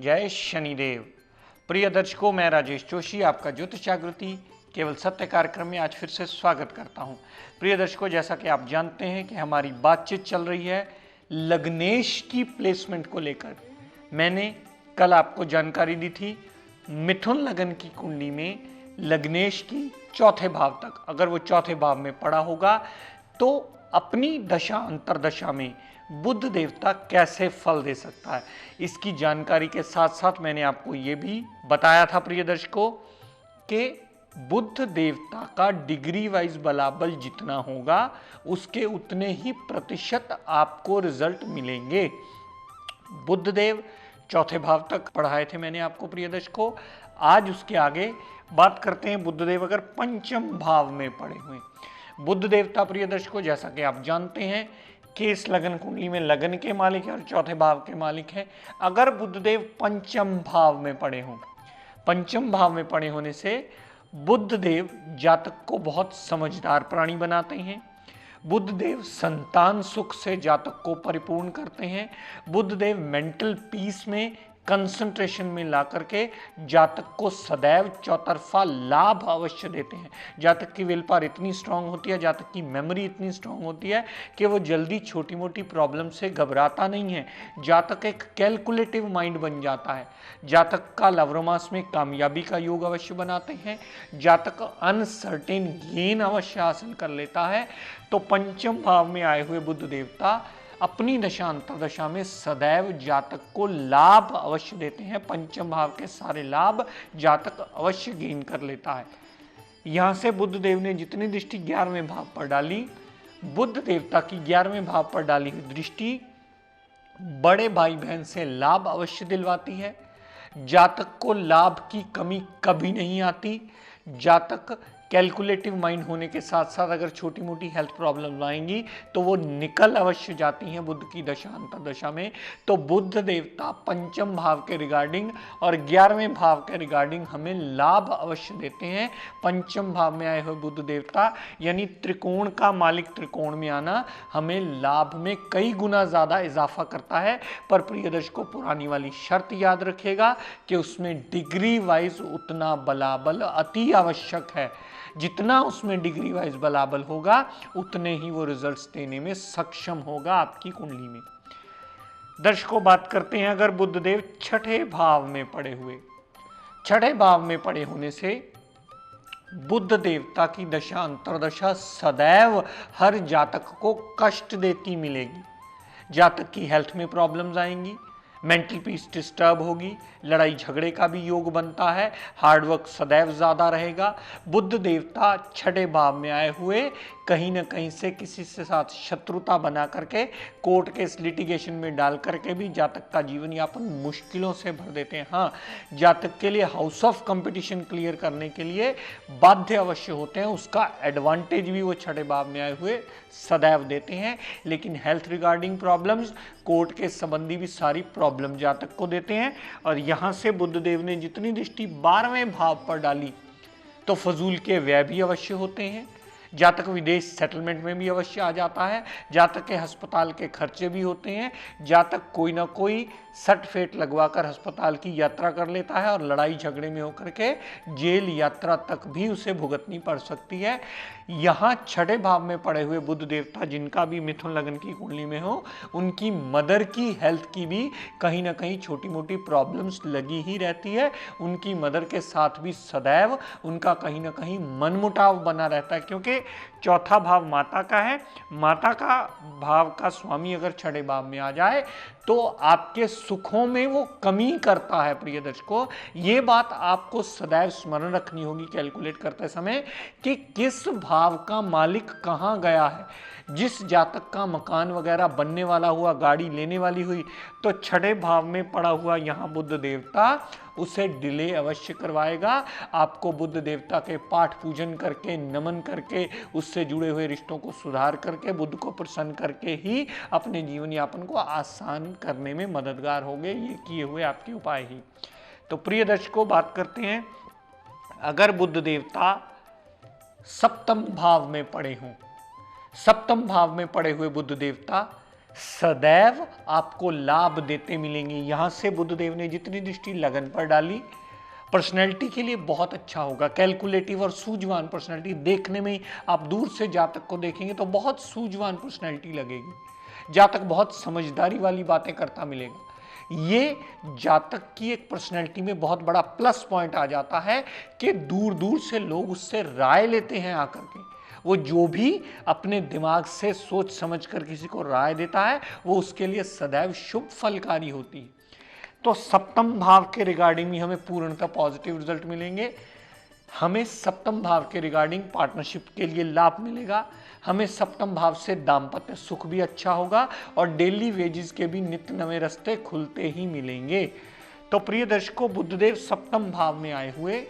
जय शनिदेव। प्रिय दर्शकों, मैं राजेश जोशी आपका ज्योतिष जागृति केवल सत्य कार्यक्रम में आज फिर से स्वागत करता हूं। प्रिय दर्शकों, जैसा कि आप जानते हैं कि हमारी बातचीत चल रही है लग्नेश की प्लेसमेंट को लेकर। मैंने कल आपको जानकारी दी थी मिथुन लगन की कुंडली में लग्नेश की चौथे भाव तक, अगर वो चौथे भाव में पड़ा होगा तो अपनी दशा अंतरदशा में बुध देवता कैसे फल दे सकता है। इसकी जानकारी के साथ साथ मैंने आपको ये भी बताया था प्रिय दर्शकों कि बुध देवता का डिग्री वाइज बलाबल जितना होगा उसके उतने ही प्रतिशत आपको रिजल्ट मिलेंगे। बुध देव चौथे भाव तक पढ़ाए थे मैंने आपको प्रिय दर्शकों। आज उसके आगे बात करते हैं बुध देव अगर पंचम भाव में पड़े हुए। बुध देवता प्रिय दर्शकों, जैसा कि आप जानते हैं कि इस लगन कुंडली में लगन के मालिक है और चौथे भाव के मालिक हैं। अगर बुध देव पंचम भाव में पड़े हों, पंचम भाव में पड़े होने से बुध देव जातक को बहुत समझदार प्राणी बनाते हैं। बुध देव संतान सुख से जातक को परिपूर्ण करते हैं। बुध देव मेंटल पीस में कंसंट्रेशन में ला करके जातक को सदैव चौतरफा लाभ अवश्य देते हैं। जातक की विल पावर इतनी स्ट्रांग होती है, जातक की मेमोरी इतनी स्ट्रांग होती है कि वो जल्दी छोटी मोटी प्रॉब्लम से घबराता नहीं है। जातक एक कैलकुलेटिव माइंड बन जाता है। जातक का लव रोमांस में कामयाबी का योग अवश्य बनाते हैं। जातक अनसर्टेन गेन अवश्य हासिल कर लेता है। तो पंचम भाव में आए हुए बुध देवता अपनी दशा अंतरदशा में सदैव जातक को लाभ अवश्य देते हैं। पंचम भाव के सारे लाभ जातक अवश्य गेन कर लेता है। यहां से बुध देव ने जितनी दृष्टि 11वें भाव पर डाली, बुध देवता की 11वें भाव पर डाली हुई दृष्टि बड़े भाई बहन से लाभ अवश्य दिलवाती है। जातक को लाभ की कमी कभी नहीं आती। जातक कैलकुलेटिव माइंड होने के साथ साथ अगर छोटी मोटी हेल्थ प्रॉब्लम आएंगी तो वो निकल अवश्य जाती हैं बुध की दशा अंतरदशा में। तो बुध देवता पंचम भाव के रिगार्डिंग और 11वें भाव के रिगार्डिंग हमें लाभ अवश्य देते हैं। पंचम भाव में आए हुए बुध देवता यानी त्रिकोण का मालिक त्रिकोण में आना हमें लाभ में कई गुना ज्यादा इजाफा करता है। पर प्रिय दर्शकों, पुरानी वाली शर्त याद रखिएगा कि उसमें डिग्री वाइज उतना बलाबल अति आवश्यक है। जितना उसमें डिग्री वाइज बलाबल होगा उतने ही वो रिजल्ट्स देने में सक्षम होगा आपकी कुंडली में। दर्शकों, बात करते हैं अगर बुध देव छठे भाव में पड़े हुए। छठे भाव में पड़े होने से बुध देवता की दशा अंतरदशा सदैव हर जातक को कष्ट देती मिलेगी। जातक की हेल्थ में प्रॉब्लम्स आएंगी, मेंटल पीस डिस्टर्ब होगी, लड़ाई झगड़े का भी योग बनता है, हार्डवर्क सदैव ज्यादा रहेगा। बुध देवता छठे भाव में आए हुए कहीं ना कहीं से किसी से साथ शत्रुता बना करके कोर्ट केस लिटिगेशन में डाल करके भी जातक का जीवन यापन मुश्किलों से भर देते हैं। हाँ, जातक के लिए हाउस ऑफ कंपटीशन क्लियर करने के लिए बाध्य अवश्य होते हैं। उसका एडवांटेज भी वो छठे भाव में आए हुए सदैव देते हैं। लेकिन हेल्थ रिगार्डिंग प्रॉब्लम्स, कोर्ट के संबंधी भी सारी प्रॉब्लम जातक को देते हैं। और यहां से बुध देव ने जितनी दृष्टि 12वें भाव पर डाली तो फजूल के व्यय भी अवश्य होते हैं। जातक विदेश सेटलमेंट में भी अवश्य आ जाता है। जातक के अस्पताल के खर्चे भी होते हैं। जातक कोई ना कोई सट फेट लगवाकर अस्पताल की यात्रा कर लेता है और लड़ाई झगड़े में होकर के जेल यात्रा तक भी उसे भुगतनी पड़ सकती है। यहाँ छठे भाव में पड़े हुए बुध देवता जिनका भी मिथुन लगन की कुंडली में हो, उनकी मदर की हेल्थ की भी कहीं ना कहीं छोटी मोटी प्रॉब्लम्स लगी ही रहती है। उनकी मदर के साथ भी सदैव उनका कहीं ना कहीं मनमुटाव बना रहता है, क्योंकि चौथा भाव माता का है। माता का भाव का स्वामी अगर छठे भाव में आ जाए तो आपके सुखों में वो कमी करता है। प्रिय दर्शकों, ये बात आपको सदैव स्मरण रखनी होगी कैलकुलेट करते समय कि किस भाव का मालिक कहाँ गया है। जिस जातक का मकान वगैरह बनने वाला हुआ, गाड़ी लेने वाली हुई, तो छठे भाव में पड़ा हुआ यहाँ बुध देवता उसे डिले अवश्य करवाएगा। आपको बुध देवता के पाठ पूजन करके, नमन करके, उससे जुड़े हुए रिश्तों को सुधार करके, बुध को प्रसन्न करके ही अपने जीवन यापन को आसान करने में मददगार होंगे ये किए हुए आपके उपाय ही। तो प्रिय दर्शकों, बात करते हैं अगर बुध देवता सप्तम भाव में पड़े हों। सप्तम भाव में पड़े हुए बुध देवता सदैव आपको लाभ देते मिलेंगे। यहां से बुधदेव ने जितनी दृष्टि लगन पर डाली, पर्सनैलिटी के लिए बहुत अच्छा होगा। कैलकुलेटिव और सूझवान पर्सनैलिटी, देखने में आप दूर से जातक को देखेंगे तो बहुत सूझवान पर्सनैलिटी लगेगी। जातक बहुत समझदारी वाली बातें करता मिलेगा। ये जातक की एक पर्सनैलिटी में बहुत बड़ा प्लस पॉइंट आ जाता है कि दूर दूर से लोग उससे राय लेते हैं आकर के। वो जो भी अपने दिमाग से सोच समझ कर किसी को राय देता है वो उसके लिए सदैव शुभ फलकारी होती है। तो सप्तम भाव के रिगार्डिंग भी हमें पूर्णतः पॉजिटिव रिजल्ट मिलेंगे। हमें सप्तम भाव के रिगार्डिंग पार्टनरशिप के लिए लाभ मिलेगा। हमें सप्तम भाव से दाम्पत्य सुख भी अच्छा होगा और डेली वेजेस के भी नित्य नवे रास्ते खुलते ही मिलेंगे। तो प्रिय दर्शकों, बुधदेव सप्तम भाव में आए हुए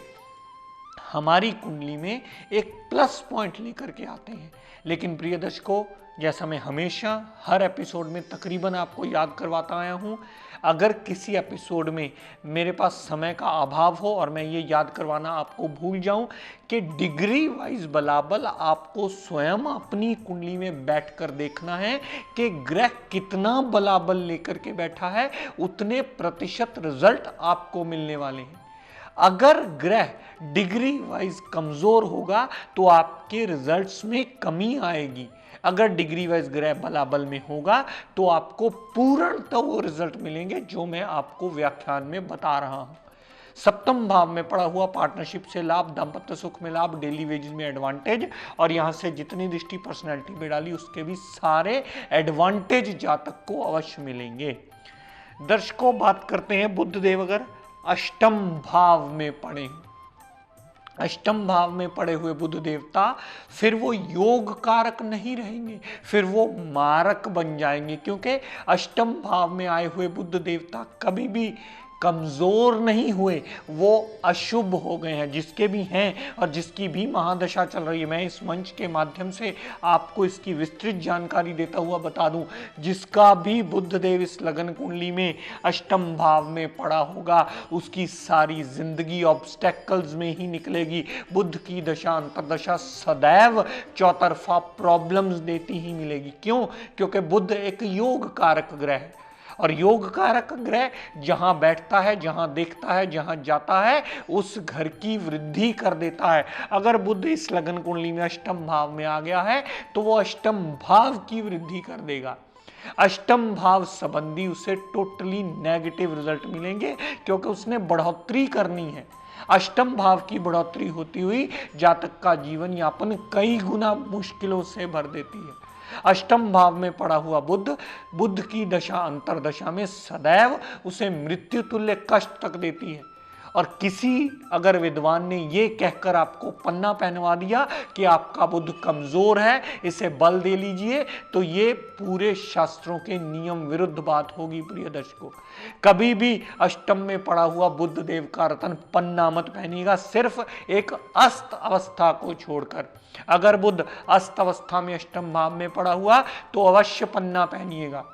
हमारी कुंडली में एक प्लस पॉइंट लेकर के आते हैं। लेकिन प्रिय दर्शकों, जैसा मैं हमेशा हर एपिसोड में तकरीबन आपको याद करवाता आया हूं, अगर किसी एपिसोड में मेरे पास समय का अभाव हो और मैं ये याद करवाना आपको भूल जाऊं कि डिग्री वाइज बलाबल आपको स्वयं अपनी कुंडली में बैठकर देखना है कि ग्रह कितना बलाबल लेकर के बैठा है, उतने प्रतिशत रिजल्ट आपको मिलने वाले हैं। अगर ग्रह डिग्री वाइज कमजोर होगा तो आपके रिजल्ट्स में कमी आएगी। अगर डिग्री वाइज ग्रह बलाबल में होगा तो आपको पूर्णतः वो रिजल्ट मिलेंगे जो मैं आपको व्याख्यान में बता रहा हूं। सप्तम भाव में पड़ा हुआ पार्टनरशिप से लाभ, दाम्पत्य सुख में लाभ, डेली वेजेस में एडवांटेज, और यहां से जितनी दृष्टि पर्सनैलिटी में डाली उसके भी सारे एडवांटेज जातक को अवश्य मिलेंगे। दर्शकों, बात करते हैं बुधदेव अगर अष्टम भाव में पड़े, अष्टम भाव में पड़े हुए बुध देवता फिर वो योग कारक नहीं रहेंगे, फिर वो मारक बन जाएंगे। क्योंकि अष्टम भाव में आए हुए बुध देवता कभी भी कमजोर नहीं हुए, वो अशुभ हो गए हैं। जिसके भी हैं और जिसकी भी महादशा चल रही है, मैं इस मंच के माध्यम से आपको इसकी विस्तृत जानकारी देता हुआ बता दूं, जिसका भी बुध देव इस लगन कुंडली में अष्टम भाव में पड़ा होगा उसकी सारी जिंदगी ऑब्स्टेकल्स में ही निकलेगी। बुध की दशा अंतरदशा सदैव चौतरफा प्रॉब्लम्स देती ही मिलेगी। क्यों? क्योंकि बुध एक योग कारक ग्रह है और योग कारक ग्रह जहां बैठता है, जहां देखता है, जहां जाता है, उस घर की वृद्धि कर देता है। अगर बुध इस लगन कुंडली में अष्टम भाव में आ गया है तो वो अष्टम भाव की वृद्धि कर देगा। अष्टम भाव संबंधी उसे टोटली नेगेटिव रिजल्ट मिलेंगे क्योंकि उसने बढ़ोतरी करनी है। अष्टम भाव की बढ़ोतरी होती हुई जातक का जीवन यापन कई गुना मुश्किलों से भर देती है। अष्टम भाव में पड़ा हुआ बुध की दशा अंतरदशा में सदैव उसे मृत्यु तुल्य कष्ट तक देती है। और किसी अगर विद्वान ने ये कहकर आपको पन्ना पहनवा दिया कि आपका बुध कमजोर है, इसे बल दे लीजिए, तो ये पूरे शास्त्रों के नियम विरुद्ध बात होगी। प्रिय दर्शकों, कभी भी अष्टम में पड़ा हुआ बुध देव का रतन पन्ना मत पहनिएगा, सिर्फ एक अस्त अवस्था को छोड़कर। अगर बुध अस्त अवस्था में अष्टम भाव में पड़ा हुआ तो अवश्य पन्ना पहनिएगा,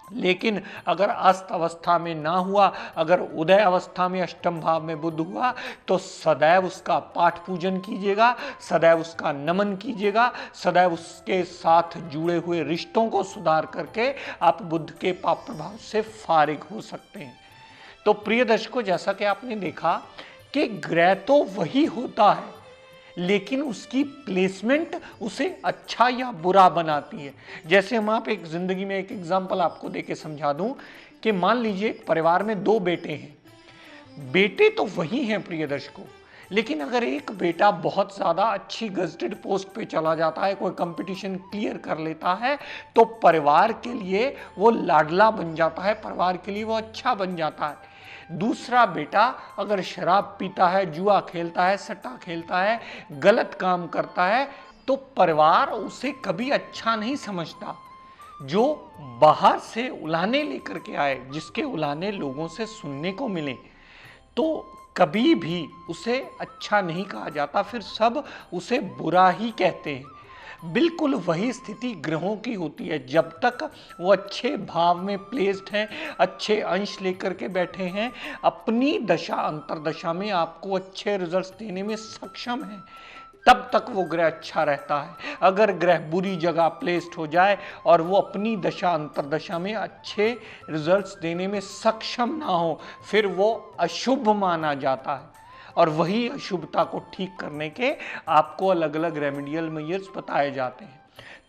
लेकिन अगर अस्त अवस्था में ना हुआ, अगर उदय अवस्था में अष्टम भाव में बुध हुआ तो सदैव उसका पाठ पूजन कीजिएगा, सदैव उसका नमन कीजिएगा, सदैव उसके साथ जुड़े हुए रिश्तों को सुधार करके आप बुध के पाप प्रभाव से फारिग हो सकते हैं। तो प्रिय दर्शकों, जैसा कि आपने देखा कि ग्रह तो वही होता है लेकिन उसकी प्लेसमेंट उसे अच्छा या बुरा बनाती है। जैसे हम आप एक जिंदगी में एक एग्जांपल आपको देके समझा दूं कि मान लीजिए एक परिवार में दो बेटे हैं। बेटे तो वही हैं प्रिय दर्शकों, लेकिन अगर एक बेटा बहुत ज्यादा अच्छी गजेटेड पोस्ट पे चला जाता है, कोई कंपटीशन क्लियर कर लेता है, तो परिवार के लिए वो लाडला बन जाता है, परिवार के लिए वो अच्छा बन जाता है। दूसरा बेटा अगर शराब पीता है, जुआ खेलता है, सट्टा खेलता है, गलत काम करता है, तो परिवार उसे कभी अच्छा नहीं समझता। जो बाहर से उलाहने लेकर के आए, जिसके उलाहने लोगों से सुनने को मिले, तो कभी भी उसे अच्छा नहीं कहा जाता, फिर सब उसे बुरा ही कहते हैं। बिल्कुल वही स्थिति ग्रहों की होती है। जब तक वो अच्छे भाव में प्लेस्ड हैं, अच्छे अंश लेकर के बैठे हैं, अपनी दशा अंतरदशा में आपको अच्छे रिजल्ट्स देने में सक्षम हैं, तब तक वो ग्रह अच्छा रहता है। अगर ग्रह बुरी जगह प्लेस्ड हो जाए और वो अपनी दशा अंतर्दशा में अच्छे रिजल्ट्स देने में सक्षम ना हो, फिर वो अशुभ माना जाता है। और वही अशुभता को ठीक करने के आपको अलग अलग रेमेडियल मेजर्स बताए जाते हैं।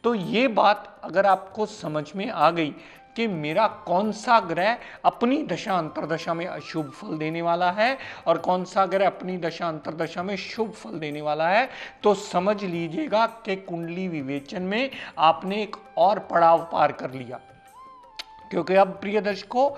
तो ये बात अगर आपको समझ में आ गई कि मेरा कौन सा ग्रह अपनी दशा अंतर्दशा में अशुभ फल देने वाला है और कौन सा ग्रह अपनी दशा अंतर्दशा में शुभ फल देने वाला है, तो समझ लीजिएगा कि कुंडली विवेचन में आपने एक और पड़ाव पार कर लिया। क्योंकि अब प्रिय दर्शकों,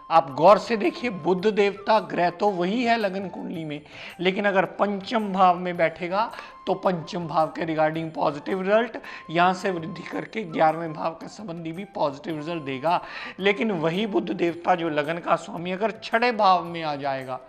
आप गौर से देखिए, बुध देवता ग्रह तो वही है लगन कुंडली में, लेकिन अगर पंचम भाव में बैठेगा तो पंचम भाव के रिगार्डिंग पॉजिटिव रिजल्ट, यहाँ से वृद्धि करके 11वें भाव का संबंधी भी पॉजिटिव रिजल्ट देगा। लेकिन वही बुध देवता जो लगन का स्वामी अगर छठे भाव में आ जाएगा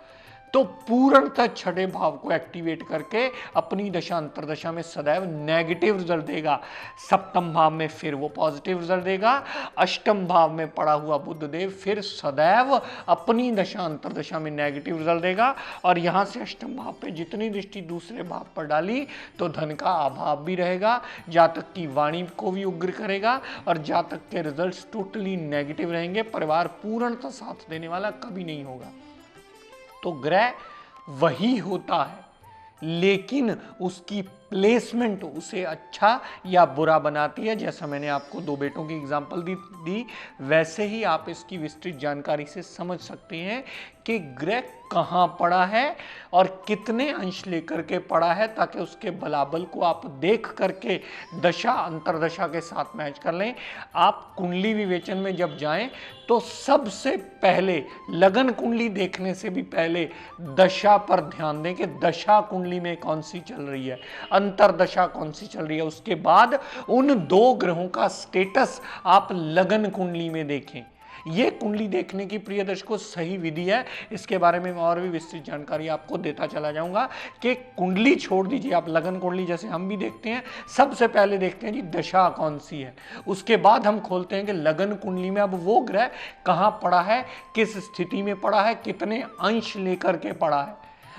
तो पूर्णतः छठे भाव को एक्टिवेट करके अपनी दशा अंतर्दशा में सदैव नेगेटिव रिजल्ट देगा। सप्तम भाव में फिर वो पॉजिटिव रिजल्ट देगा। अष्टम भाव में पड़ा हुआ बुध देव फिर सदैव अपनी दशा अंतर्दशा में नेगेटिव रिजल्ट देगा। और यहाँ से अष्टम भाव पे जितनी दृष्टि दूसरे भाव पर डाली तो धन का अभाव भी रहेगा, जातक की वाणी को भी उग्र करेगा और जातक के रिजल्ट्स टोटली नेगेटिव रहेंगे। परिवार पूर्णतः साथ देने वाला कभी नहीं होगा। तो ग्रह वही होता है, लेकिन उसकी प्लेसमेंट उसे अच्छा या बुरा बनाती है। जैसा मैंने आपको दो बेटों की एग्जांपल दी, वैसे ही आप इसकी विस्तृत जानकारी से समझ सकते हैं कि ग्रह कहाँ पड़ा है और कितने अंश लेकर के पड़ा है, ताकि उसके बलाबल को आप देख करके दशा अंतर्दशा के साथ मैच कर लें। आप कुंडली विवेचन में जब जाएं तो सबसे पहले लगन कुंडली देखने से भी पहले दशा पर ध्यान दें कि दशा कुंडली में कौन सी चल रही है, अंतर्दशा कौन सी चल रही है। उसके बाद उन दो ग्रहों का स्टेटस आप लगन कुंडली में देखें। ये कुंडली देखने की प्रिय दर्शकों सही विधि है। इसके बारे में मैं और भी विस्तृत जानकारी आपको देता चला जाऊंगा कि कुंडली छोड़ दीजिए, आप लगन कुंडली जैसे हम भी देखते हैं, सबसे पहले देखते हैं जी दशा कौन सी है। उसके बाद हम खोलते हैं कि लगन कुंडली में अब वो ग्रह कहाँ पड़ा है, किस स्थिति में पड़ा है, कितने अंश लेकर के पड़ा है।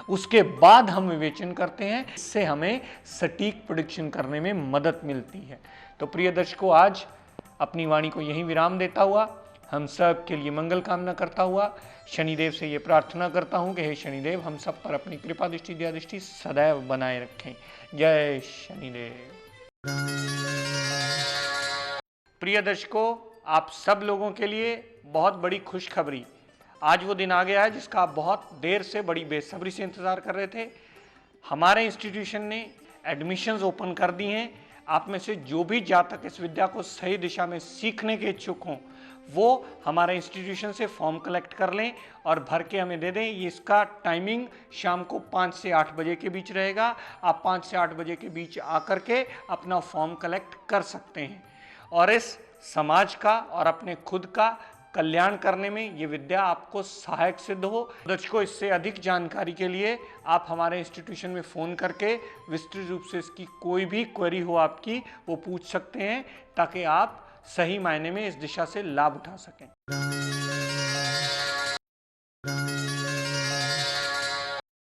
उसके बाद हम विवेचन करते हैं। इससे हमें सटीक प्रेडिक्शन करने में मदद मिलती है। तो प्रिय दर्शकों, आज अपनी वाणी को यहीं विराम देता हुआ हम सब के लिए मंगल कामना करता हुआ शनिदेव से ये प्रार्थना करता हूँ कि हे शनिदेव हम सब पर अपनी कृपा दृष्टि दया दृष्टि सदैव बनाए रखें। जय शनिदेव। प्रिय दर्शकों, आप सब लोगों के लिए बहुत बड़ी खुशखबरी, आज वो दिन आ गया है जिसका आप बहुत देर से बड़ी बेसब्री से इंतजार कर रहे थे। हमारे इंस्टीट्यूशन ने एडमिशंस ओपन कर दी हैं। आप में से जो भी जातक इस विद्या को सही दिशा में सीखने के इच्छुक हों, वो हमारे इंस्टीट्यूशन से फॉर्म कलेक्ट कर लें और भर के हमें दे दें। ये इसका टाइमिंग शाम को 5 से 8 बजे के बीच रहेगा। आप 5 से 8 बजे के बीच आकर के अपना फॉर्म कलेक्ट कर सकते हैं और इस समाज का और अपने खुद का कल्याण करने में ये विद्या आपको सहायक सिद्ध हो। दर्शकों, इससे अधिक जानकारी के लिए आप हमारे इंस्टीट्यूशन में फ़ोन करके विस्तृत रूप से इसकी कोई भी क्वेरी हो आपकी वो पूछ सकते हैं, ताकि आप सही मायने में इस दिशा से लाभ उठा सकें।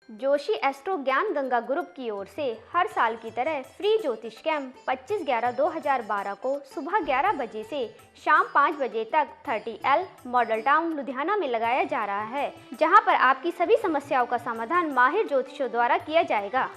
जोशी एस्ट्रो ज्ञान गंगा ग्रुप की ओर से हर साल की तरह फ्री ज्योतिष कैंप 25/11/2012 को सुबह 11 बजे से शाम 5 बजे तक 30L मॉडल टाउन लुधियाना में लगाया जा रहा है, जहां पर आपकी सभी समस्याओं का समाधान माहिर ज्योतिषियों द्वारा किया जाएगा।